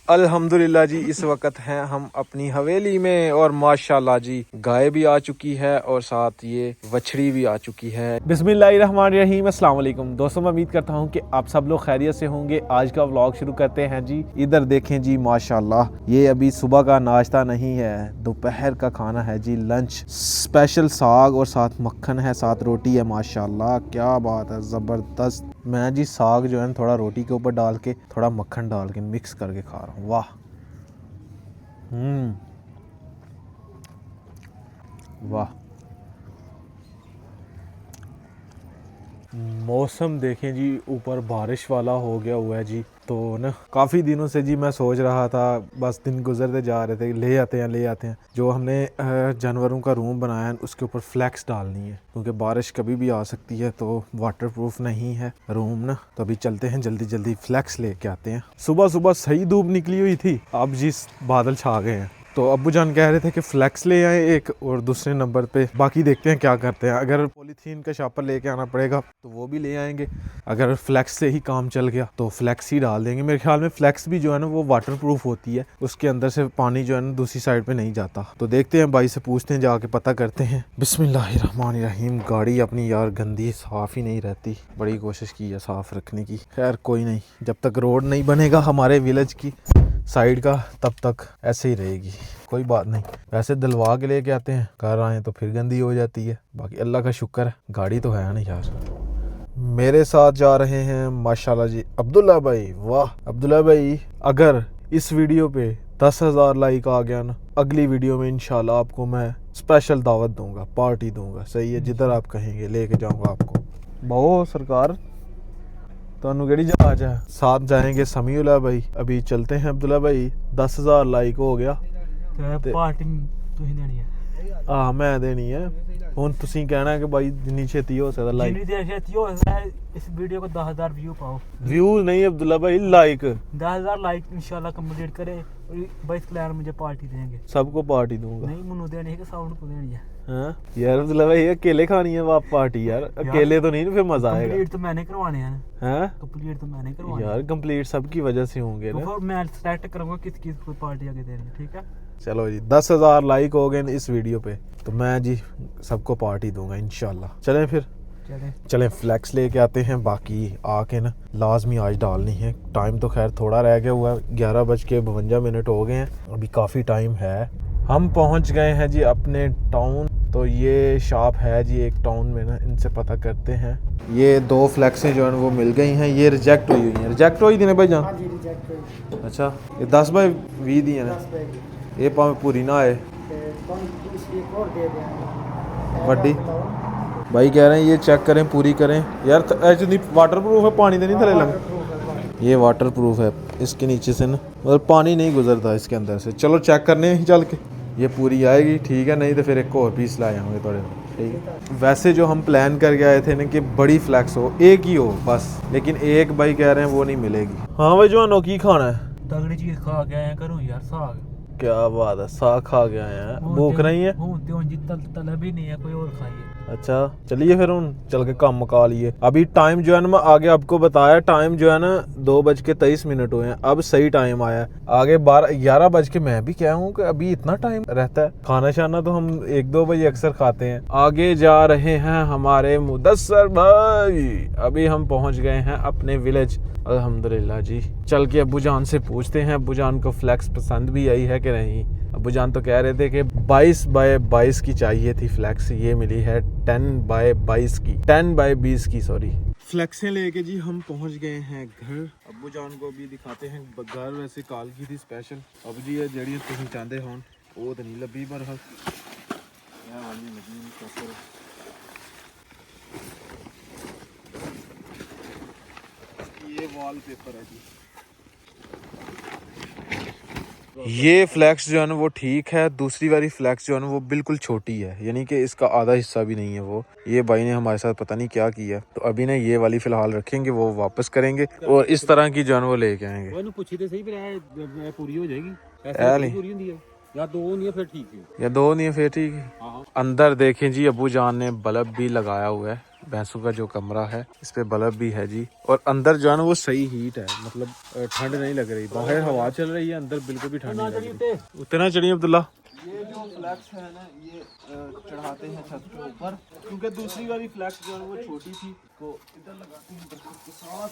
अल्हम्दुलिल्लाह जी, इस वक्त हैं हम अपनी हवेली में और माशाल्लाह जी गाय भी आ चुकी है और साथ ये वछड़ी भी आ चुकी है। बिस्मिल्लाहिर्रहमानिर्रहीम, अस्सलाम वालेकुम दोस्तों, मैं उम्मीद करता हूँ कि आप सब लोग खैरियत से होंगे। आज का व्लॉग शुरू करते हैं जी। इधर देखें जी माशाल्लाह, ये अभी सुबह का नाश्ता नहीं है, दोपहर का खाना है जी, लंच स्पेशल साग और साथ मक्खन है, साथ रोटी है। माशाल्लाह क्या बात है, ज़बरदस्त। मैं जी साग जो है थोड़ा रोटी के ऊपर डाल के थोड़ा मक्खन डाल के मिक्स करके खा रहा हूँ। वाह, वाह। मौसम देखें जी, ऊपर बारिश वाला हो गया हुआ है जी। तो ना काफ़ी दिनों से जी मैं सोच रहा था, बस दिन गुजरते जा रहे थे, ले आते हैं जो हमने जानवरों का रूम बनाया है उसके ऊपर फ्लैक्स डालनी है, क्योंकि बारिश कभी भी आ सकती है तो वाटरप्रूफ नहीं है रूम ना। तो अभी चलते हैं, जल्दी फ्लैक्स लेके आते हैं। सुबह सुबह सही धूप निकली हुई थी, अब जी बादल छा गए हैं। तो अब्बू जान कह रहे थे कि फ्लैक्स ले आए एक, और दूसरे नंबर पे बाकी देखते हैं क्या करते हैं। अगर पॉलीथीन का शापर लेके आना पड़ेगा तो वो भी ले आएंगे, अगर फ्लैक्स से ही काम चल गया तो फ्लैक्स ही डाल देंगे। मेरे ख्याल में फ्लैक्स भी जो है ना वो वाटरप्रूफ होती है, उसके अंदर से पानी जो है ना दूसरी साइड पे नहीं जाता। तो देखते हैं, भाई से पूछते हैं, जाके पता करते हैं। बिस्मिल्लाहिर्रहमानिर्रहीम। गाड़ी अपनी यार गंदी साफ़ ही नहीं रहती, बड़ी कोशिश की है साफ़ रखने की। खैर कोई नहीं, जब तक रोड नहीं बनेगा हमारे विलेज की साइड का तब तक ऐसे ही रहेगी, कोई बात नहीं। वैसे दिलवा के लेके आते हैं, घर आए तो फिर गंदी हो जाती है। बाकी अल्लाह का शुक्र है गाड़ी तो है नहीं यार। मेरे साथ जा रहे हैं माशाल्लाह जी अब्दुल्ला भाई। वाह अब्दुल्ला भाई, अगर इस वीडियो पे 10,000 लाइक आ गया ना, अगली वीडियो में इंशाल्लाह आपको मैं स्पेशल दावत दूंगा, पार्टी दूंगा। सही है, जिधर आप कहेंगे लेके जाऊंगा आपको। बहु सरकार तो केड़ी जहाज है, साथ जाएंगे समीउल्लाह भाई। अभी चलते हैं अब्दुल्ला भाई, 10,000 लाइक हो गया ਤੇ ਪਾਰਟੀ ਤੁਸੀਂ ਦੇਣੀ ਹੈ। मैं देनी है। ਹੁਣ ਤੁਸੀਂ ਕਹਿਣਾ ਕਿ ਭਾਈ ਜਿੰਨੀ ਛੇਤੀ ਹੋ ਸਕਦਾ ਲਾਈਕ, जितनी देर छेती हो सकता है इस वीडियो को 10,000 व्यू पाओ। व्यूज नहीं अब्दुल्ला भाई, लाइक। 10,000 लाइक इंशाल्लाह कंप्लीट करे और 22 क्लियर मुझे पार्टी देंगे। सबको पार्टी दूंगा। नहीं मुन्नू देनी है कि साउंड को देनी है। हाँ यार अब्दुल्ला भाई, अकेले खानी है आप पार्टी यार, अकेले तो नहीं ना फिर मजा आएगा। कंप्लीट तो मैंने करवाने हैं। हैं कंप्लीट तो मैंने करवाने यार, कंप्लीट सबकी वजह से होंगे ना। तो मैं सेलेक्ट करूंगा किस किस को पार्टी आगे देनी है, ठीक है। चलो जी, 10,000 लाइक हो गए इस वीडियो पे तो मैं जी सबको पार्टी दूंगा इंशाल्लाह। चलें फिर चलें फ्लैक्स लेके आते हैं। बाकी आके ना लाजमी आज डालनी है। टाइम तो खैर थोड़ा रह गया हुआ है, 11:52 हो गए हैं, अभी काफ़ी टाइम है। हम पहुंच गए हैं जी अपने टाउन। तो ये शॉप है जी एक टाउन में ना, इनसे पता करते हैं। ये 2 फ्लैक्सें जो है वो मिल गई हैं, ये रिजेक्ट हुई हैं। रिजेक्ट हुई थी ना भाई जान? हाँ जी रिजेक्ट हुई। अच्छा, ये 10/20 दी है, ये भावें पूरी ना आए वड्डी। भाई कह रहे हैं ये चेक करें, पूरी करें यार। एक्चुअली वाटर प्रूफ है, पानी तो नहीं थले लग। ये वाटर प्रूफ है, इसके नीचे से ना मतलब पानी नहीं गुजरता इसके अंदर से। चलो चेक करने ही चल के, ये पूरी आएगी ठीक है, नहीं तो फिर एक और पीस लाए होंगे थोड़े। ठीक है, वैसे जो हम प्लान करके आए थे ना कि बड़ी फ्लैक्स हो, एक ही हो बस, लेकिन एक भाई कह रहे हैं वो नहीं मिलेगी। हाँ भाई जो की खाना है, तगड़ी चीज खा के आए करूं यार, साग। क्या बात है, साग खा के आए हैं, भूख नहीं है? तलब ही नहीं है, कोई और खाइए। अच्छा चलिए फिर उन चल के काम मुका लिए। अभी टाइम जो है ना, मैं आगे आपको बताया, टाइम जो है ना 2:23 हुए हैं, अब सही टाइम आया है। आगे 11 बज के, मैं भी क्या हूँ कि अभी इतना टाइम रहता है। खाना शाना तो हम 1-2 बजे अक्सर खाते हैं। आगे जा रहे हैं हमारे मुदस्सर भाई, अभी हम पहुंच गए हैं अपने विलेज अल्हम्दुलिल्लाह जी। चल के अब्बू जान से पूछते हैं, अब्बू जान को फ्लैक्स पसंद भी आई है कि नहीं। अब्बू जान तो कह रहे थे कि 22/22 की चाहिए थी फ्लैक्स, ये मिली है 10/22 की, 10/20 की सॉरी। फ्लैक्सें लेके जी हम पहुंच गए हैं घर। अब्बू जान को भी दिखाते हैं घर, वैसे कॉल की थी स्पेशल। अब जी जड़ी तुम चाहते हो वो तो नहीं लभी बरहल। ये वॉलपेपर है जी। ये फ्लैक्स जो है ना वो ठीक है, दूसरी वाली फ्लैक्स जो है ना वो बिल्कुल छोटी है, यानी कि इसका आधा हिस्सा भी नहीं है वो। ये भाई ने हमारे साथ पता नहीं क्या किया, तो अभी ना ये वाली फिलहाल रखेंगे, वो वापस करेंगे और इस तरह की जो है वो लेके आएंगे। पूरी हो जाएगी या दो नहीं है फिर ठीक है। अंदर देखें जी अबू जान ने बल्ब भी लगाया हुआ है, भैंसों का जो कमरा है इस पे बल्ब भी है जी। और अंदर जो है ना वो सही हीट है, मतलब ठंड नहीं लग रही। बाहर हवा चल रही है, अंदर बिल्कुल भी ठंड नहीं लग रही। उतना चढ़िए अब्दुल्ला। ये जो फ्लैक्स है ना ये चढ़ाते हैं छत के ऊपर, क्योंकि दूसरी वाली फ्लैक्स जो है वो छोटी थी, तो इधर लगाते हैं दरख्त के साथ।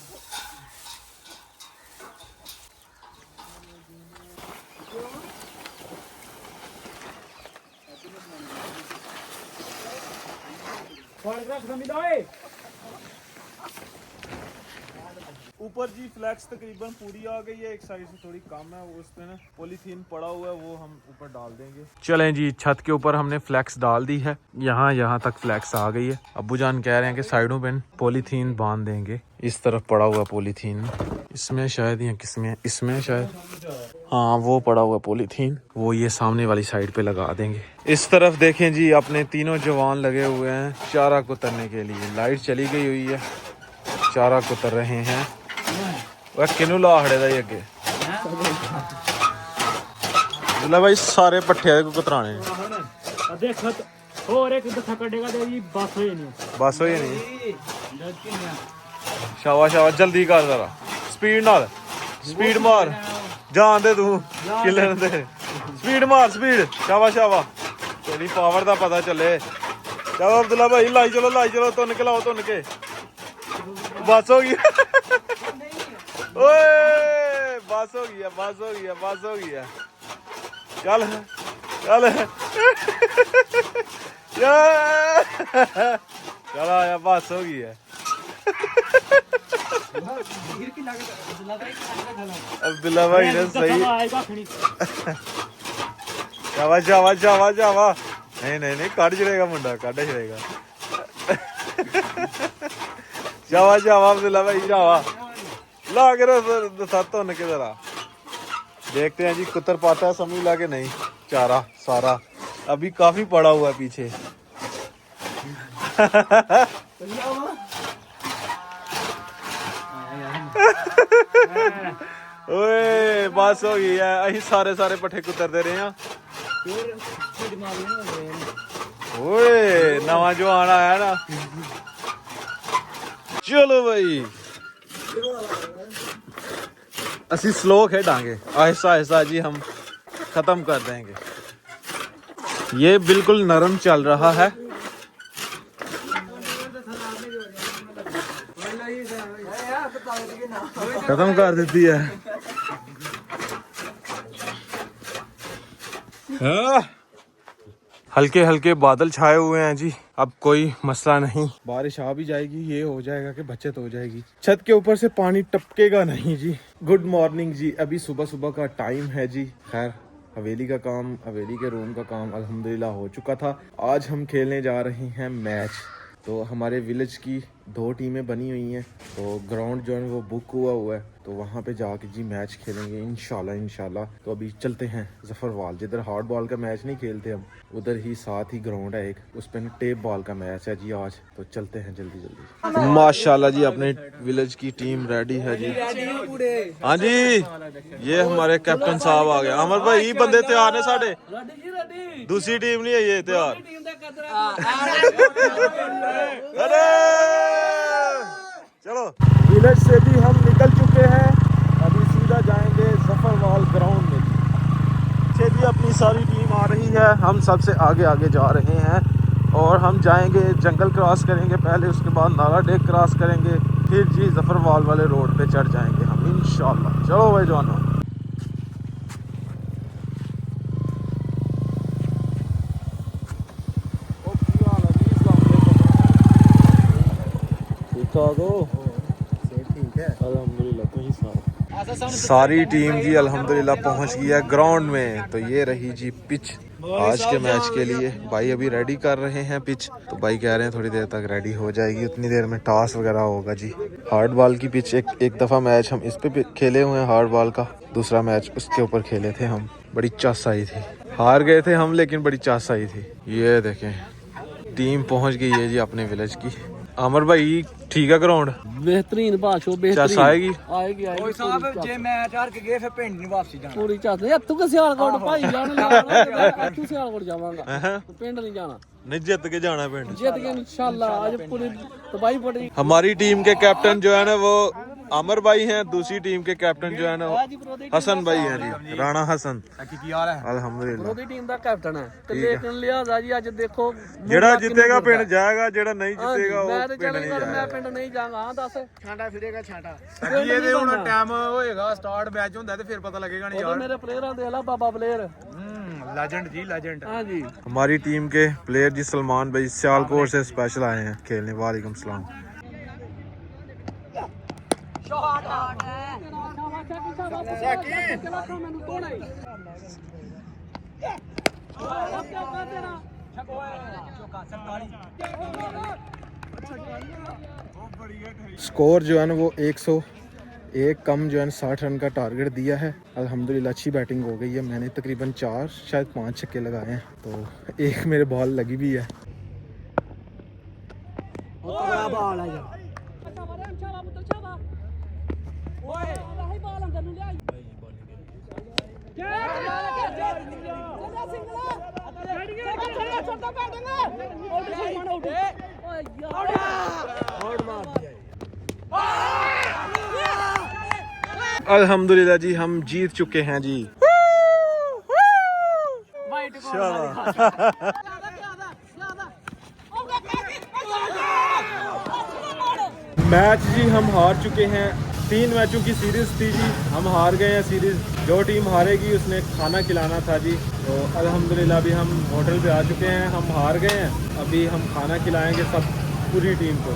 ऊपर जी फ्लैक्स तकरीबन पूरी आ गई है, एक साइड से थोड़ी कम है, वो उसमें ना पॉलीथीन पड़ा हुआ है, वो हम ऊपर डाल देंगे। चलें जी, छत के ऊपर हमने फ्लैक्स डाल दी है, यहाँ तक फ्लैक्स आ गई है। अब्बू जान कह रहे हैं कि साइडों पे पॉलीथीन बांध देंगे। इस तरफ पड़ा हुआ पॉलीथीन, इसमें शायद या किसमें, इसमें शायद, हाँ वो पड़ा हुआ पॉलीथीन, वो ये सामने वाली साइड पे लगा देंगे। इस तरफ देखें जी, अपने तीनों जवान लगे हुए हैं चारा कुतरने के लिए। लाइट चली गई हुई है, चारा कुतर रहे हैं। वह किनू ला खड़े दा अगे मतलब भाई सारे पट्ठे को कुतराने बस हो नहीं। शाबाश शाबाश, जल्दी कर जरा, स्पीड नाल, स्पीड मार, जान दे तू किले दे, स्पीड मार, स्पीड, शाबाश शाबाश, तेरी पावर दा पता चले। चलो अब्दुल्ला भाई लाई चलो, तुन के लाओ, तुन के, बस हो गई ओए, बस हो गया, चल चल आया, बस हो गई है। अब्दुल्ला भाई ने सही, जावा नहीं काट छड़ेगा मुंडा, काटा छड़ेगा। जावा अब्दुल्ला भाई, जावा ला के धुन के जरा, देखते हैं जी कुतर पाता है समझ ला के नहीं। चारा सारा अभी काफी पड़ा हुआ है पीछे। ओए बस हो गई है, अही सारे पट्ठे कुतर दे रहे हैं। ओए नवा जो आना है ना, चलो भाई असी स्लो खेडांगे, आहिस्ता जी हम खत्म कर देंगे। ये बिल्कुल नरम चल रहा है। खत्म कर देती है। हल्के हल्के बादल छाए हुए हैं जी, अब कोई मसला नहीं, बारिश आ भी जाएगी, ये हो जाएगा कि बचत हो जाएगी। छत के ऊपर से पानी टपकेगा नहीं जी। गुड मॉर्निंग जी, अभी सुबह का टाइम है जी। खैर हवेली का काम, हवेली के रूम का काम अल्हम्दुलिल्लाह हो चुका था। आज हम खेलने जा रहे हैं मैच। तो हमारे विलेज की 2 टीमें बनी हुई हैं, तो ग्राउंड जो है वो बुक हुआ है, तो वहाँ पे जाके जी मैच खेलेंगे इंशाल्लाह। तो अभी चलते हैं जफरवाल, जिधर हार्ड बॉल का मैच नहीं खेलते हम, उधर ही साथ ही ग्राउंड है एक, उस पर टेप बॉल का मैच है जी आज। तो चलते हैं जल्दी। माशाल्लाह जी अपने विलेज की टीम रेडी है जी। हाँ जी, ये हमारे कैप्टन साहब आ गए। अमर भाई बंदे तैयार ने साढ़े, दूसरी टीम नहीं है ये तैयार। अरे चलो, विलेज से भी हम निकल चुके हैं, अभी सीधा जाएंगे जफरवाल ग्राउंड में। पीछे भी अपनी सारी टीम आ रही है, हम सबसे आगे जा रहे हैं और हम जाएंगे, जंगल क्रॉस करेंगे पहले, उसके बाद नाला डेक क्रॉस करेंगे, फिर जी जफरवाल वाले रोड पे चढ़ जाएंगे हम इंशाल्लाह। चलो भाई जवानों, सारी टीम जी अल्हम्दुलिल्लाह पहुंच गई है ग्राउंड में। तो ये रही जी पिच आज के मैच के लिए। भाई अभी रेडी कर रहे हैं पिच, तो भाई कह रहे हैं थोड़ी देर तक रेडी हो जाएगी, उतनी देर में टॉस वगैरह होगा जी। हार्ड बॉल की पिच, एक दफ़ा मैच हम इस पे खेले हुए हैं हार्ड बॉल का, दूसरा मैच उसके ऊपर खेले थे हम, बड़ी चस आई थी, हार गए थे हम लेकिन बड़ी चस आई थी। ये देखें टीम पहुँच गई है जी अपने विलेज की। अमर भाई ठीक है ग्राउंड बेहतरीन भाषो चस आएगी आएगी ओए साहब जे मैच हार के गए फिर पिंड नहीं वापसी जाना पूरी चाहते यार तू के सियालकोट भाई जाने लगा तू सियालकोट जावांगा पिंड नहीं जाना नहीं जीत के जाना पिंड जीत के इंशाल्लाह आज पूरी तबाही पड़ी हमारी टीम के कैप्टन जो है ना वो अमर भाई हैं, दूसरी टीम के कैप्टन जो है ना हसन भाई हैं जी, राणा हसन। की हाल है अल्हम्दुलिल्लाह विरोधी टीम ਦਾ ਕੈਪਟਨ ਹੈ ਤੇ ਲੇਕਿन ਲਿਹਾਜ਼ਾ ਜੀ ਅੱਜ ਦੇਖੋ ਜਿਹੜਾ ਜਿੱਤੇਗਾ ਪਿੰਡ ਜਾਏਗਾ, ਜਿਹੜਾ ਨਹੀਂ ਜਿੱਤੇਗਾ ਉਹ ਮੈਂ ਤੇ ਪਿੰਡ ਚਲੇ ਨਹੀਂ ਪਰ ਮੈਂ ਜਾਏਗਾ। ਪਿੰਡ ਨਹੀਂ ਜਾਵਾਂਗਾ ਹਾਂ ਦੱਸ ਛਾਂਟਾ ਫਿਰੇਗਾ ਛਾਂਟਾ ਅੱਗੇ ਇਹਦੇ ਹੁਣ ਟਾਈਮ ਹੋਏਗਾ ਸਟਾਰਟ ਮੈਚ ਹੁੰਦਾ ਤੇ ਫਿਰ ਪਤਾ ਲੱਗੇਗਾ ਨਹੀਂ ਉਹਦੇ ਮੇਰੇ ਪਲੇਅਰਾਂ ਦੇ ਲਾ ਬਾਬਾ ਪਲੇਅਰ ਲੈਜੈਂਡ ਜੀ ਲੈਜੈਂਡ हाँ जी हमारी टीम के प्लेयर जी सलमान भाई सियालकोट से स्पेशल आए हैं खेलने। वालेकुम सलाम। स्कोर जो है ना वो 101 कम जो है 60 रन का टारगेट दिया है। अल्हम्दुलिल्लाह अच्छी बैटिंग हो गई है। मैंने तकरीबन 4 शायद 5 छक्के लगाए हैं, तो एक मेरे बॉल लगी भी है। अल्हम्दुलिल्लाह जी हम जीत चुके हैं जी। मैच जी हम हार चुके हैं। 3 मैचों की सीरीज थी जी, हम हार गए हैं सीरीज। जो टीम हारेगी उसने खाना खिलाना था जी। तो अल्हम्दुलिल्लाह अभी हम होटल पे आ चुके हैं। हम हार गए हैं, अभी हम खाना खिलाएंगे सब पूरी टीम को,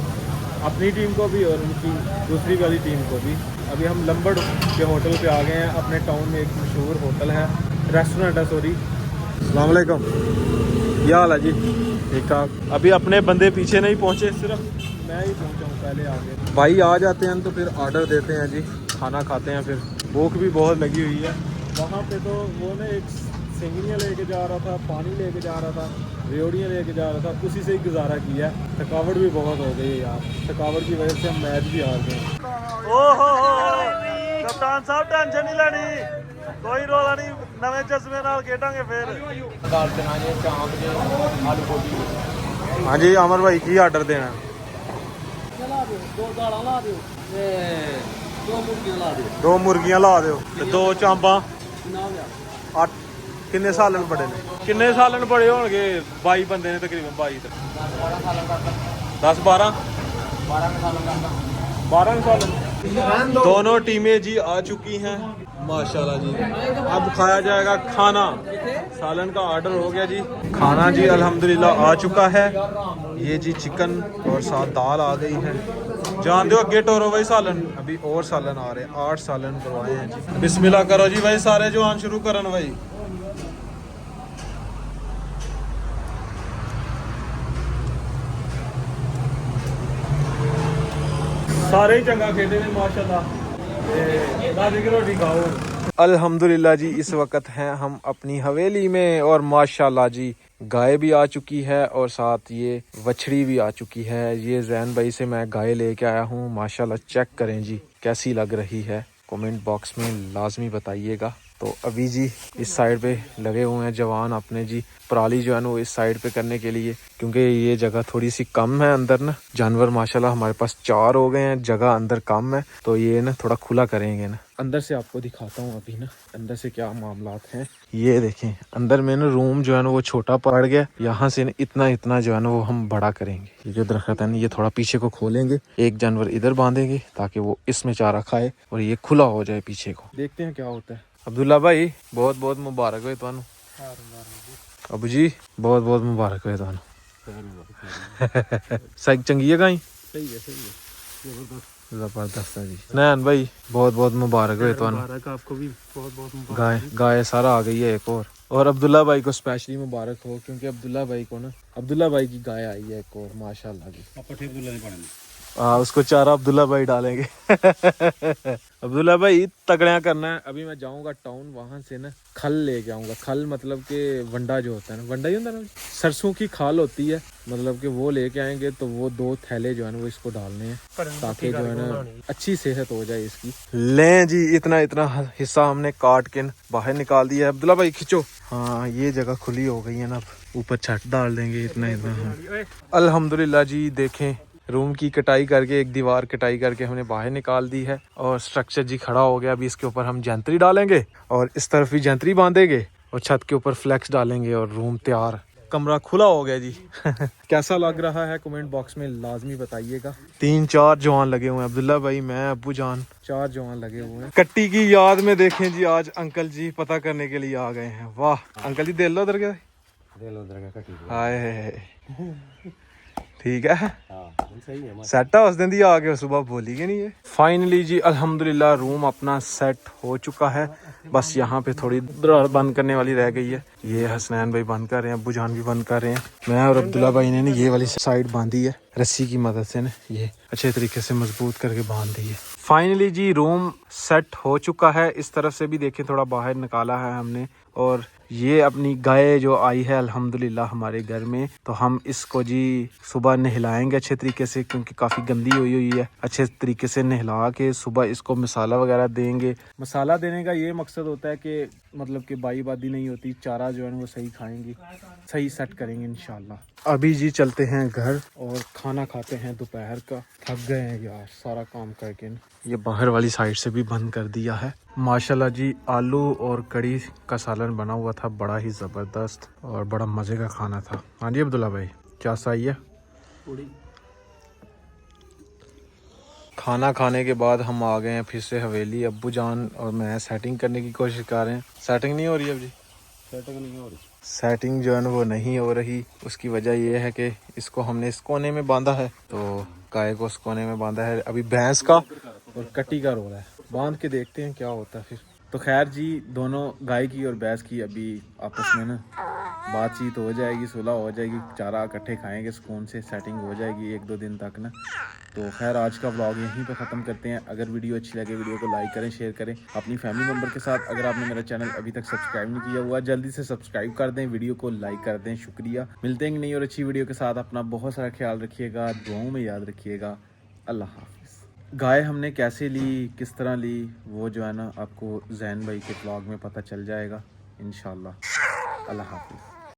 अपनी टीम को भी और उनकी दूसरी वाली टीम को भी। अभी हम लंबड़ के होटल पे आ गए हैं। अपने टाउन में एक मशहूर होटल है, रेस्टोरेंट है सॉरी। अस्सलाम वालेकुम, क्या हाल है जी? ठीक ठाक। अभी अपने बंदे पीछे नहीं पहुँचे, सिर्फ मैं ही पहुँचा हूँ पहले आगे। भाई आ जाते हैं तो फिर ऑर्डर देते हैं जी, खाना खाते हैं। फिर भूख भी बहुत लगी हुई है। वहाँ पे तो वो ना एक सिंगड़ियाँ लेके जा रहा था, पानी लेके जा रहा था, रेवड़ियाँ लेके जा रहा था, उसी से ही गुजारा किया। थकावट भी बहुत हो गई है यार, थकावट की वजह से हम मैच भी हार गए। ओहो कप्तान साहब टेंशन नहीं लेनी, कोई रोला नहीं, नवे चश्मे नाल खेडांगे फिर। दाल चना जे चांप जे आलू गोभी। हाँ जी अमर भाई की ऑर्डर देना? ला दो 2 दाल ला दो ते 2 मुर्गियां ला दो 2 मुर्गियां ला दो ते 2 चांपां। ना लिया 8 किन्ने सालन बड़े ने? किन्ने सालन बड़े होणगे? 22 बंदे ने तकरीबन 22 10 12 12 सालन। दोनों टीमें जी आ चुकी हैं माशाल्लाह जी। अब खाया जाएगा खाना। सालन का ऑर्डर हो गया जी, खाना जी अल्हम्दुलिल्लाह आ चुका है। ये जी चिकन और साथ दाल आ गई है। जान दो अगे टोरो भाई सालन, अभी और सालन आ रहे हैं। 8 सालन करवाए हैं जी। बिस्मिल्लाह करो जी भाई, सारे जवान शुरू करन भाई। सारे ही चंगा खेले ने माशाल्लाह। रोटी खाओ। अल्हम्दुलिल्लाह जी इस वक्त हैं हम अपनी हवेली में और माशाल्लाह जी गाय भी आ चुकी है और साथ ये वछड़ी भी आ चुकी है। ये जैन भाई से मैं गाय लेके आया हूँ। माशाल्लाह चेक करें जी कैसी लग रही है, कमेंट बॉक्स में लाजमी बताइएगा। तो अभी जी इस साइड पे लगे हुए हैं जवान अपने जी, पराली जो है ना वो इस साइड पे करने के लिए, क्योंकि ये जगह थोड़ी सी कम है अंदर ना। जानवर माशाल्लाह हमारे पास 4 हो गए हैं, जगह अंदर कम है, तो ये ना थोड़ा खुला करेंगे ना। अंदर से आपको दिखाता हूँ अभी ना अंदर से क्या मामलात हैं। ये देखें अंदर में ना रूम जो है ना वो छोटा पड़ गया, यहाँ से ना इतना जो है ना वो हम बड़ा करेंगे। ये जो दरख्त है ना ये थोड़ा पीछे को खोलेंगे, एक जानवर इधर बांधेंगे ताकि वो इसमें चारा खाए और ये खुला हो जाए पीछे को। देखते हैं क्या होता है। अब्दुल्ला भाई बहुत बहुत मुबारक हो तुहानू। अबू जी बहुत बहुत मुबारक हो तुहानू। सही चंगी है गाय? सही है जबरदस्त है जी। नैन भाई बहुत बहुत मुबारक हो तुहानू। आपको भी बहुत बहुत मुबारक। गाय सारा आ गई है एक और अब्दुल्ला भाई को स्पेशली मुबारक हो, क्योंकि अब्दुल्ला भाई को ना अब्दुल्ला भाई की गाय आई है एक और माशाल्लाह जी। उसको चारा अब्दुल्ला भाई डालेंगे। अब्दुल्ला भाई तगड़िया करना है। अभी मैं जाऊंगा टाउन, वहां से ना खल लेके आऊंगा। खल मतलब कि वंडा जो होता है ना, वंडा ही होता है ना, सरसों की खाल होती है, मतलब कि वो लेके आएंगे। तो वो 2 थैले जो है ना वो इसको डालने हैं, ताकि जो है ना अच्छी सेहत हो जाए इसकी। लें जी, इतना इतना हिस्सा हमने काट के बाहर निकाल दिया है। अब्दुल्ला भाई खिंचो। हाँ, ये जगह खुली हो गई है ना, अब ऊपर छत डाल देंगे। इतना इतना हम अल्हम्दुलिल्लाह जी। देखें, रूम की कटाई करके, एक दीवार कटाई करके हमने बाहर निकाल दी है और स्ट्रक्चर जी खड़ा हो गया। अभी इसके ऊपर हम जंतरी डालेंगे और इस तरफ भी जंतरी बांधेंगे और छत के ऊपर फ्लेक्स डालेंगे और रूम तैयार। कमरा खुला हो गया जी। कैसा लग रहा है कमेंट बॉक्स में लाजमी बताइएगा। 3-4 जवान लगे हुए हैं, अब्दुल्ला भाई, मैं, अब्बू जान, 4 जवान लगे हुए हैं। कट्टी की याद में देखें जी, आज अंकल जी पता करने के लिए आ गए हैं। वाह अंकल जी, दिल उधर गया, हाय ठीक है, सेट है। उस दिन दी आके सुबह बोली कि नहीं है। फाइनली जी अल्हम्दुलिल्लाह रूम अपना सेट हो चुका है। बस यहाँ पे थोड़ी दरार बंद करने वाली रह गई है। ये हसनैन भाई बंद कर रहे हैं, अब्बू जान भी बंद कर रहे हैं। मैं और अब्दुल्ला भाई ने ये वाली साइड बांधी है रस्सी की मदद से ना, ये अच्छे तरीके से मजबूत करके बांध दी है। फाइनली जी रूम सेट हो चुका है। इस तरफ से भी देखें, थोड़ा बाहर निकाला है हमने। और ये अपनी गाय जो आई है अल्हम्दुलिल्लाह हमारे घर में, तो हम इसको जी सुबह नहलाएंगे अच्छे तरीके से, क्योंकि काफ़ी गंदी हुई है। अच्छे तरीके से नहला के सुबह इसको मसाला वगैरह देंगे। मसाला देने का ये मकसद होता है कि मतलब कि बाई बादी नहीं होती, चारा जो है वो सही खाएंगे, सही सेट करेंगे इंशाल्लाह। अभी जी चलते हैं घर और खाना खाते हैं दोपहर का। थक गए हैं यार सारा काम करके। ये बाहर वाली साइड से भी बंद कर दिया है। माशाल्लाह जी आलू और कड़ी का सालन बना हुआ था, बड़ा ही ज़बरदस्त और बड़ा मज़े का खाना था। हाँ जी अब्दुल्ला भाई, क्या सही है? खाना खाने के बाद हम आ गए हैं फिर से हवेली। अब्बू जान और मैं सेटिंग करने की कोशिश कर रहे हैं। सेटिंग नहीं हो रही अब जी, सेटिंग नहीं हो रही। सेटिंग जो है ना वो नहीं हो रही। उसकी वजह ये है कि इसको हमने इस कोने में बांधा है, तो गाय को उस कोने में बांधा है। अभी भैंस का और कट्टी का रोल है, बांध के देखते हैं क्या होता है फिर। तो खैर जी, दोनों गाय की और भैंस की अभी आपस में ना बातचीत हो जाएगी, सुलह हो जाएगी, चारा इकट्ठे खाएंगे सुकून से, सेटिंग हो जाएगी 1-2 दिन तक ना। तो खैर आज का व्लॉग यहीं पे ख़त्म करते हैं। अगर वीडियो अच्छी लगे वीडियो को लाइक करें, शेयर करें अपनी फैमिली मेम्बर के साथ। अगर आपने मेरा चैनल अभी तक सब्सक्राइब नहीं किया हुआ, जल्दी से सब्सक्राइब कर दें, वीडियो को लाइक कर दें। शुक्रिया। मिलते हैं नई और अच्छी वीडियो के साथ। अपना बहुत सारा ख्याल रखिएगा, दुआओं में याद रखिएगा। अल्लाह हाफिज़। गाय हमने कैसे ली, किस तरह ली, वो जो है ना आपको जैन भाई के व्लॉग में पता चल जाएगा इंशाल्लाह। अल्लाह हाफिज़।